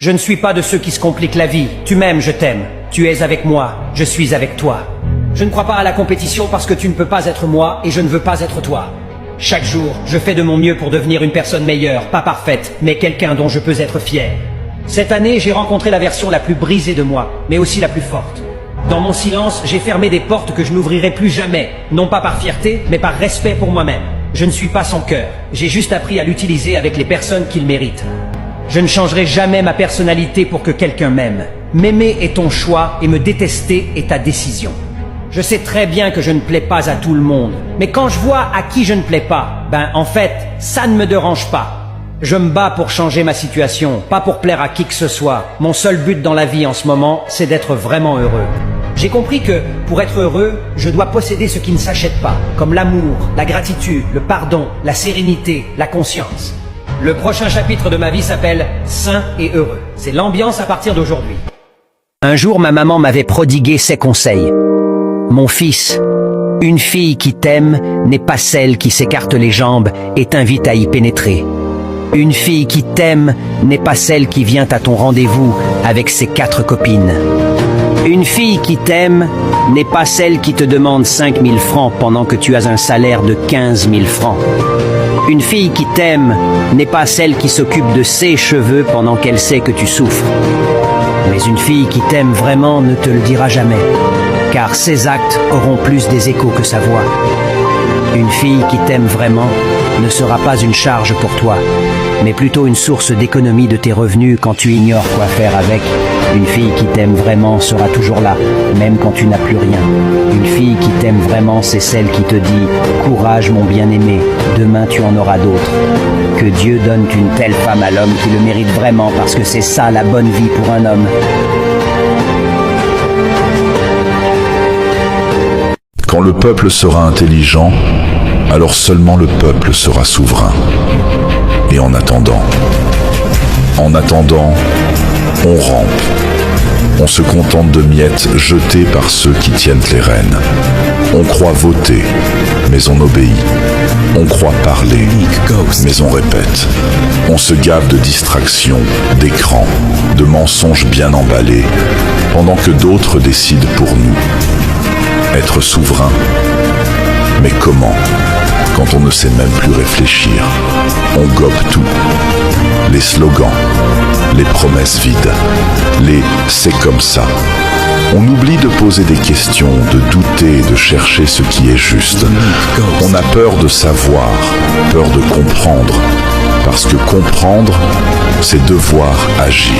Je ne suis pas de ceux qui se compliquent la vie. Tu m'aimes, je t'aime. Tu es avec moi, je suis avec toi. Je ne crois pas à la compétition parce que tu ne peux pas être moi et je ne veux pas être toi. Chaque jour, je fais de mon mieux pour devenir une personne meilleure, pas parfaite, mais quelqu'un dont je peux être fier. Cette année, j'ai rencontré la version la plus brisée de moi, mais aussi la plus forte. Dans mon silence, j'ai fermé des portes que je n'ouvrirai plus jamais, non pas par fierté, mais par respect pour moi-même. Je ne suis pas son cœur, j'ai juste appris à l'utiliser avec les personnes qu'il mérite. Je ne changerai jamais ma personnalité pour que quelqu'un m'aime. M'aimer est ton choix et me détester est ta décision. Je sais très bien que je ne plais pas à tout le monde, mais quand je vois à qui je ne plais pas, en fait, ça ne me dérange pas. Je me bats pour changer ma situation, pas pour plaire à qui que ce soit. Mon seul but dans la vie en ce moment, c'est d'être vraiment heureux. J'ai compris que, pour être heureux, je dois posséder ce qui ne s'achète pas, comme l'amour, la gratitude, le pardon, la sérénité, la conscience. Le prochain chapitre de ma vie s'appelle « Sain et heureux ». C'est l'ambiance à partir d'aujourd'hui. Un jour, ma maman m'avait prodigué ces conseils. Mon fils, une fille qui t'aime n'est pas celle qui s'écarte les jambes et t'invite à y pénétrer. Une fille qui t'aime n'est pas celle qui vient à ton rendez-vous avec ses 4 copines. Une fille qui t'aime n'est pas celle qui te demande 5 000 francs pendant que tu as un salaire de 15 000 francs. Une fille qui t'aime n'est pas celle qui s'occupe de ses cheveux pendant qu'elle sait que tu souffres. Mais une fille qui t'aime vraiment ne te le dira jamais, car ses actes auront plus des échos que sa voix. Une fille qui t'aime vraiment ne sera pas une charge pour toi, mais plutôt une source d'économie de tes revenus quand tu ignores quoi faire avec. Une fille qui t'aime vraiment sera toujours là, même quand tu n'as plus rien. Une fille qui t'aime vraiment, c'est celle qui te dit « Courage mon bien-aimé, demain tu en auras d'autres ». Que Dieu donne une telle femme à l'homme qui le mérite vraiment, parce que c'est ça la bonne vie pour un homme. Quand le peuple sera intelligent, alors seulement le peuple sera souverain. Et en attendant, on rampe. On se contente de miettes jetées par ceux qui tiennent les rênes. On croit voter, mais on obéit. On croit parler, mais on répète. On se gave de distractions, d'écrans, de mensonges bien emballés, pendant que d'autres décident pour nous. Être souverain. Mais comment, quand on ne sait même plus réfléchir? On gobe tout. Les slogans, les promesses vides, les « c'est comme ça ». On oublie de poser des questions, de douter, de chercher ce qui est juste. On a peur de savoir, peur de comprendre, parce que comprendre, c'est devoir agir.